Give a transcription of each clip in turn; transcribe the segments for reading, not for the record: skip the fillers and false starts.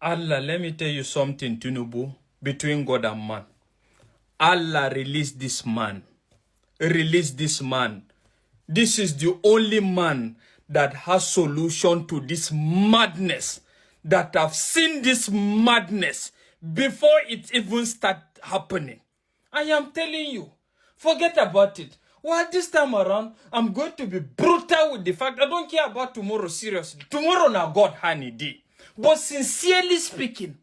Allah, let me tell you something, Tinubu, between God and man. Allah release this man. Release this man. This is the only man that has solution to this madness. That have seen this madness before it even start happening. I am telling you, forget about it. Well, this time around, I'm going to be brutal with the fact I don't care about tomorrow, seriously. Tomorrow now, God, honey, day. But sincerely speaking,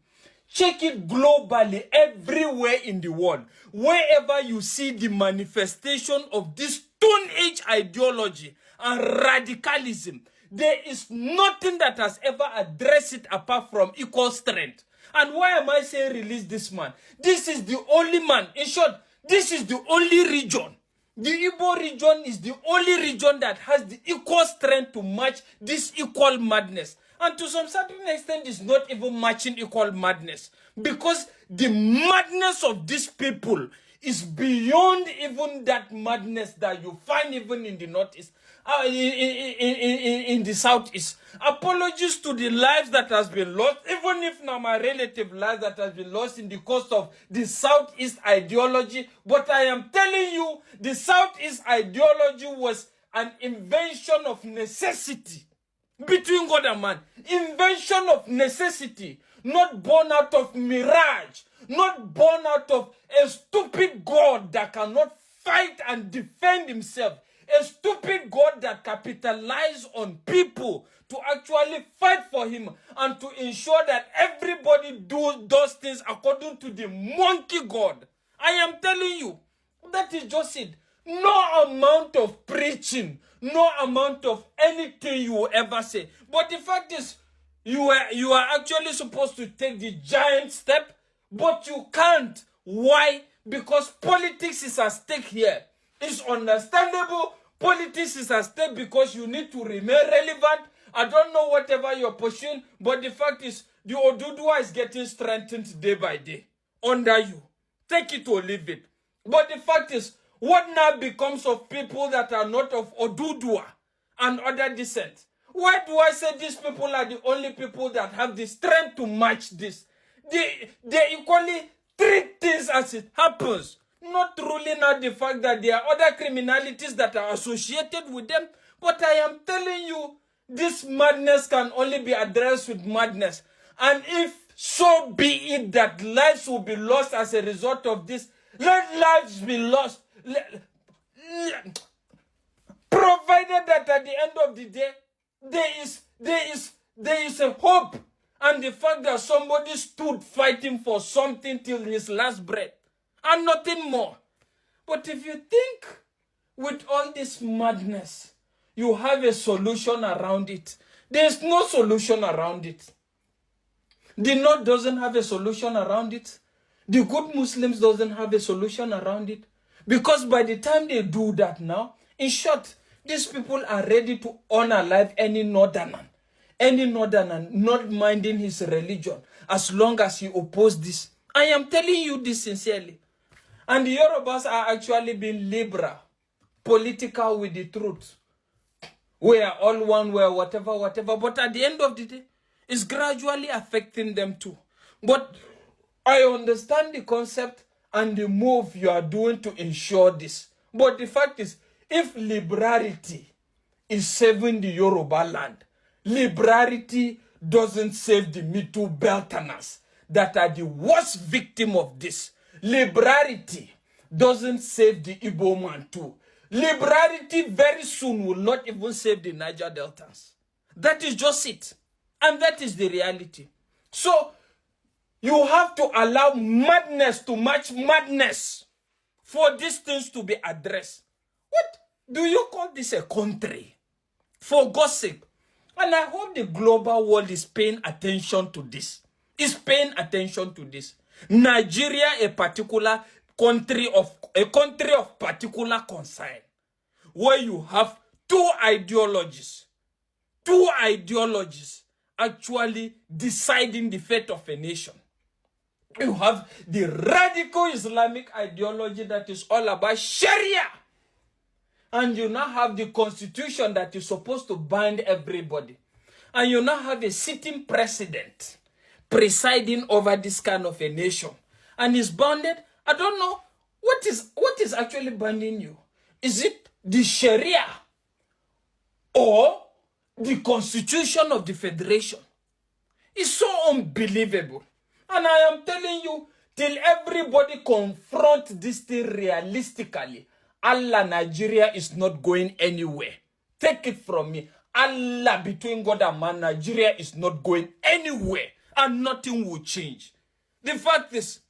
check it globally, everywhere in the world. Wherever you see the manifestation of this Stone Age ideology and radicalism, there is nothing that has ever addressed it apart from equal strength. And why am I saying release this man? This is the only man. In short, this is the only region. The Igbo region is the only region that has the equal strength to match this equal madness. And to some certain extent, it's not even matching equal madness. Because the madness of these people is beyond even that madness that you find even in the northeast, in the southeast. Apologies to the lives that has been lost, even if now my relative life that has been lost in the course of the southeast ideology. But I am telling you, the southeast ideology was an invention of necessity. Between God and man, invention of necessity, not born out of mirage, not born out of a stupid God that cannot fight and defend himself, a stupid God that capitalizes on people to actually fight for him and to ensure that everybody does things according to the monkey God. I am telling you, that is just it. No amount of preaching, no amount of anything you will ever say. But the fact is, you are actually supposed to take the giant step, but you can't. Why? Because politics is at stake here. It's understandable. Politics is at stake because you need to remain relevant. I don't know whatever you're pushing, but the fact is, the Oduduwa is getting strengthened day by day under you. Take it or leave it. But the fact is, what now becomes of people that are not of Oduduwa and other descent? Why do I say these people are the only people that have the strength to match this? They equally treat things as it happens, not ruling out the fact that there are other criminalities that are associated with them. But I am telling you, this madness can only be addressed with madness. And if so be it that lives will be lost as a result of this, let lives be lost. Provided that at the end of the day, there is a hope, and the fact that somebody stood fighting for something till his last breath, and nothing more. But if you think with all this madness, you have a solution around it, there's no solution around it. The North doesn't have a solution around it. The good Muslims doesn't have a solution around it. Because by the time they do that now, in short, these people are ready to unalive any northerner not minding his religion, as long as he opposes this. I am telling you this sincerely. And the Yorubas are actually being liberal, political with the truth. We are all one, we are whatever. But at the end of the day, it's gradually affecting them too. But I understand the concept and the move you are doing to ensure this. But the fact is, if liberality is saving the Yoruba land, liberality doesn't save the Middle Belterners that are the worst victim of this. Liberality doesn't save the Igbo man too. Liberality very soon will not even save the Niger Deltans. That is just it. And that is the reality. So, you have to allow madness to match madness for these things to be addressed. What do you call this a country? For God's sake. And I hope the global world is paying attention to this. Is paying attention to this. Nigeria, a country of particular concern, where you have two ideologies actually deciding the fate of a nation. You have the radical Islamic ideology that is all about Sharia. And you now have the constitution that is supposed to bind everybody. And you now have a sitting president presiding over this kind of a nation and is bounded. I don't know what is actually binding you. Is it the Sharia or the Constitution of the Federation? It's so unbelievable. And I am telling you, till everybody confront this thing realistically, Allah, Nigeria is not going anywhere. Take it from me. Allah, between God and man, Nigeria is not going anywhere. And nothing will change. The fact is,